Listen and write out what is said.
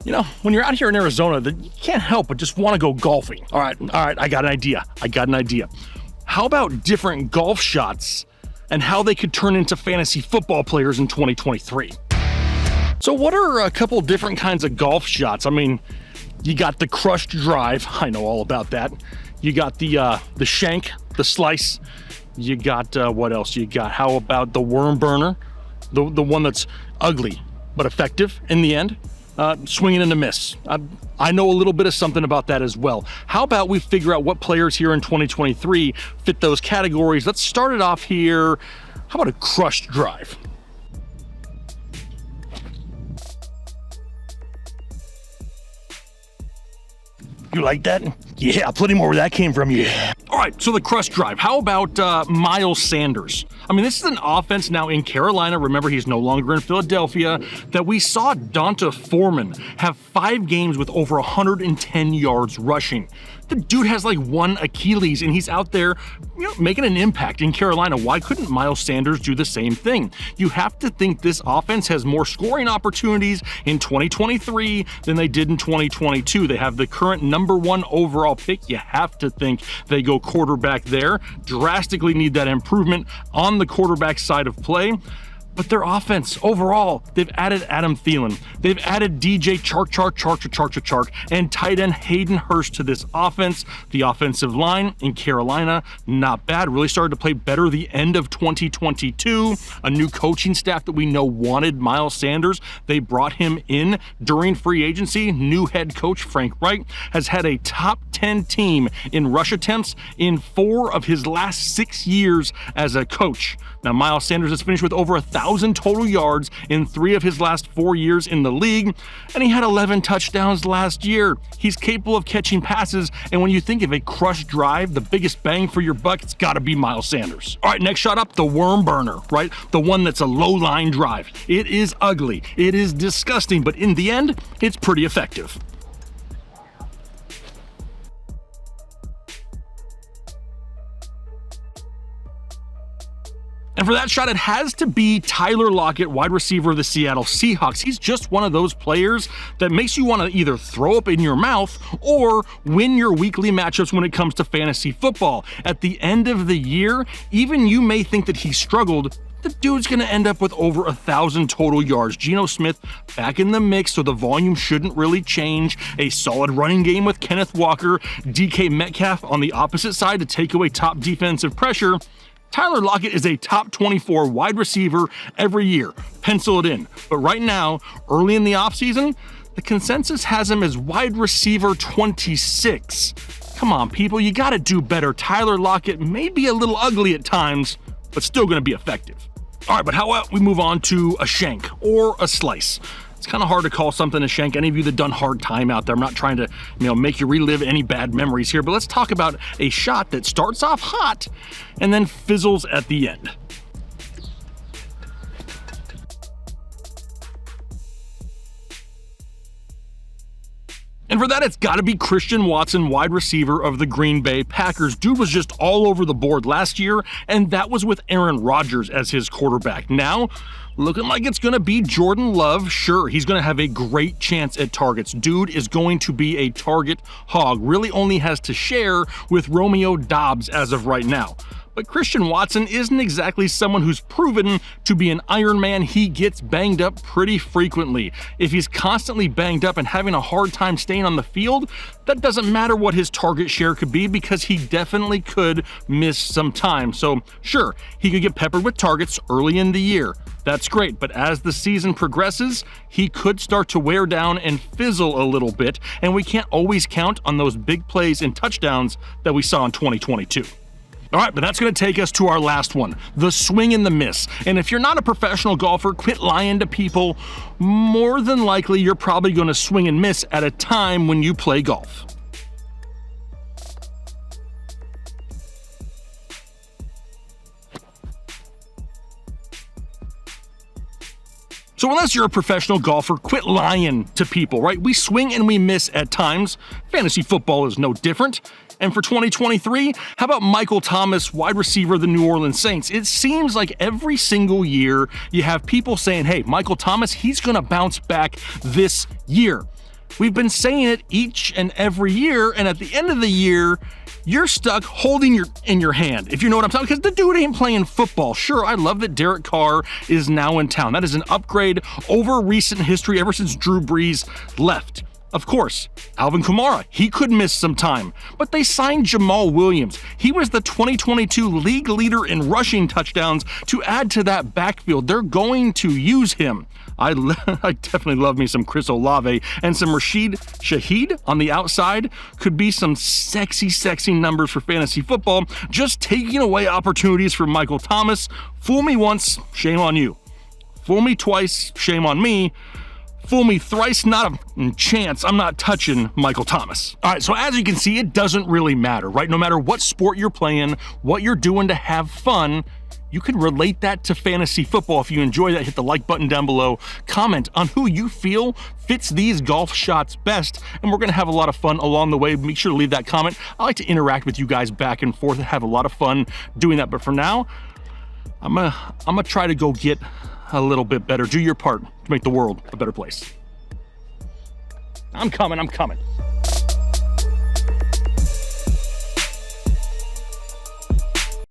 You know, when you're out here in Arizona, you can't help but just want to go golfing. All right, I got an idea. How about different golf shots and how they could turn into fantasy football players in 2023? So what are a couple different kinds of golf shots? I mean, you got the crushed drive. I know all about that. You got the shank, the slice. You got, what else you got? How about the worm burner? The one that's ugly but effective in the end. Swinging and a miss. I know a little bit of something about that as well. How about we figure out what players here in 2023 fit those categories? Let's start it off here. How about a crushed drive? You like that? Yeah, plenty more where that came from, yeah. All right, so the crushed drive. How about Miles Sanders? I mean, this is an offense now in Carolina. Remember, he's no longer in Philadelphia. That we saw Donta Foreman have 5 games with over 110 yards rushing. The dude has like one Achilles and he's out there, making an impact in Carolina. Why couldn't Miles Sanders do the same thing? You have to think this offense has more scoring opportunities in 2023 than they did in 2022. They have the current #1 overall pick. You have to think they go quarterback there. Drastically need that improvement on the quarterback side of play. But their offense, overall, they've added Adam Thielen. They've added DJ Chark, and tight end Hayden Hurst to this offense. The offensive line in Carolina, not bad. Really started to play better the end of 2022. A new coaching staff that we know wanted Miles Sanders. They brought him in during free agency. New head coach Frank Reich has had a top 10 team in rush attempts in 4 of his last 6 years as a coach. Now, Miles Sanders has finished with over 1,000 total yards in 3 of his last 4 years in the league, and he had 11 touchdowns last year. He's capable of catching passes, and when you think of a crushed drive, the biggest bang for your buck, it's gotta be Miles Sanders. All right, next shot up, the worm burner, right? The one that's a low-line drive. It is ugly, it is disgusting, but in the end, it's pretty effective. And for that shot, it has to be Tyler Lockett, wide receiver of the Seattle Seahawks. He's just one of those players that makes you want to either throw up in your mouth or win your weekly matchups when it comes to fantasy football. At the end of the year, even you may think that he struggled, the dude's going to end up with over 1,000 total yards. Geno Smith back in the mix, so the volume shouldn't really change. A solid running game with Kenneth Walker, DK Metcalf on the opposite side to take away top defensive pressure. Tyler Lockett is a top 24 wide receiver every year. Pencil it in. But right now, early in the offseason, the consensus has him as wide receiver 26. Come on, people, you got to do better. Tyler Lockett may be a little ugly at times, but still going to be effective. All right, but how about we move on to a shank or a slice? It's kind of hard to call something a shank. Any of you that done hard time out there, I'm not trying to, make you relive any bad memories here, but let's talk about a shot that starts off hot and then fizzles at the end. And for that, it's got to be Christian Watson, wide receiver of the Green Bay Packers. Dude was just all over the board last year, and that was with Aaron Rodgers as his quarterback. Now, looking like it's going to be Jordan Love. Sure, he's going to have a great chance at targets. Dude is going to be a target hog. Really only has to share with Romeo Doubs as of right now. But Christian Watson isn't exactly someone who's proven to be an Iron Man. He gets banged up pretty frequently. If he's constantly banged up and having a hard time staying on the field, that doesn't matter what his target share could be because he definitely could miss some time. So sure, he could get peppered with targets early in the year. That's great, but as the season progresses, he could start to wear down and fizzle a little bit, and we can't always count on those big plays and touchdowns that we saw in 2022. All right, but that's going to take us to our last one, the swing and the miss. And if you're not a professional golfer, quit lying to people. More than likely, you're probably going to swing and miss at a time when you play golf. So unless you're a professional golfer, quit lying to people, right? We swing and we miss at times. Fantasy football is no different. And for 2023, how about Michael Thomas, wide receiver of the New Orleans Saints? It seems like every single year you have people saying, hey, Michael Thomas, he's going to bounce back this year. We've been saying it each and every year, and at the end of the year, you're stuck holding in your hand, if you know what I'm talking, because the dude ain't playing football. Sure, I love that Derek Carr is now in town. That is an upgrade over recent history ever since Drew Brees left. Of course, Alvin Kamara, he could miss some time, but they signed Jamal Williams. He was the 2022 league leader in rushing touchdowns to add to that backfield. They're going to use him. I definitely love me some Chris Olave, and some Rashid Shaheed on the outside could be some sexy, sexy numbers for fantasy football, just taking away opportunities for Michael Thomas. Fool me once, shame on you. Fool me twice, shame on me. Fool me thrice, not a chance. I'm not touching Michael Thomas. All right, so as you can see, it doesn't really matter, right? No matter what sport you're playing, what you're doing to have fun, you can relate that to fantasy football. If you enjoy that, hit the like button down below. Comment on who you feel fits these golf shots best, and we're gonna have a lot of fun along the way. Make sure to leave that comment. I like to interact with you guys back and forth and have a lot of fun doing that. But for now, I'm gonna try to go get a little bit better. Do your part to make the world a better place. I'm coming.